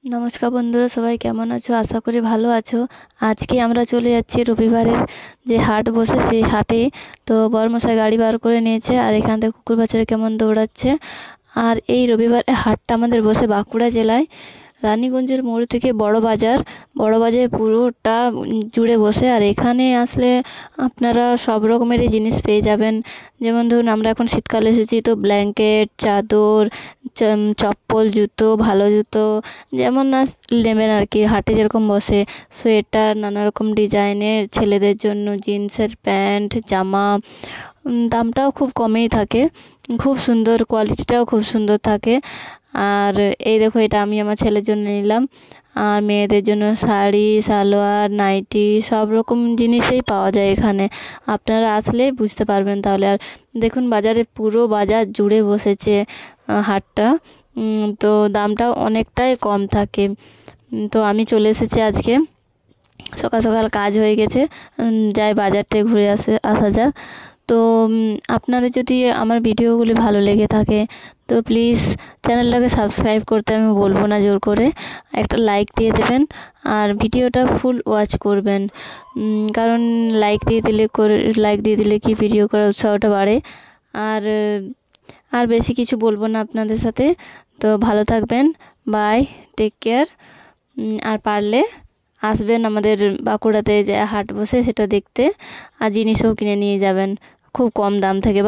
নমস্কার বন্ধুরা, সবাই কেমন আছো? আশা করি ভালো আছো। আজকে আমরা চলে যাচ্ছি রবিবারের যে হাট বসে সেই হাটে। তো বরমশাই গাড়ি বার করে নিয়েছে, আর এখান থেকে কুকুর বাচ্চারা কেমন দৌড়াচ্ছে। আর এই রবিবারে হাটটা আমাদের বসে বাঁকুড়া জেলায় রানীগঞ্জের মোড় থেকে বড় বাজার পুরোটা জুড়ে বসে। আর এখানে আসলে আপনারা সব রকমেরই জিনিস পেয়ে যাবেন। যেমন ধরুন, আমরা এখন শীতকালে এসেছি, তো ব্ল্যাঙ্কেট, চাদর, চপ্পল, জুতো, ভালো জুতো যেমন না নেবেন আর কি। হাটে যেরকম বসে সোয়েটার, নানা রকম ডিজাইনের, ছেলেদের জন্য জিন্সের প্যান্ট, জামা, দামটাও খুব কমেই থাকে, খুব সুন্দর, কোয়ালিটিটাও খুব সুন্দর থাকে। আর এই দেখো, এটা আমি আমার ছেলের জন্য নিলাম। আর মেয়েদের জন্য শাড়ি, সালোয়ার, নাইটি সব রকম জিনিসই পাওয়া যায় এখানে। আপনারা আসলেই বুঝতে পারবেন তাহলে। আর দেখুন, পুরো বাজার জুড়ে বসেছে হাটটা। তো দামটাও অনেকটাই কম থাকে। তো আমি চলে এসেছি আজকে, সকাল সকাল কাজ হয়ে গেছে, যাই বাজারটায় ঘুরে আসা যাক। তো আপনাদের যদি আমার ভিডিওগুলি ভালো লেগে থাকে তো প্লিজ চ্যানেলটাকে সাবস্ক্রাইব করতে আমি বলবো না জোর করে, একটা লাইক দিয়ে দেবেন। আর ভিডিওটা ফুল ওয়াচ করবেন, কারণ লাইক দিয়ে দিলে কি ভিডিও করার উৎসাহটা বাড়ে। আর আর বেশি কিছু বলবো না আপনাদের সাথে। তো ভালো থাকবেন, বাই, টেক কেয়ার। আর পারলে আসবেন আমাদের বাঁকুড়াতে যে হাট বসে সেটা দেখতে, আর জিনিসও কিনে নিয়ে যাবেন খুব কম দাম থেকে।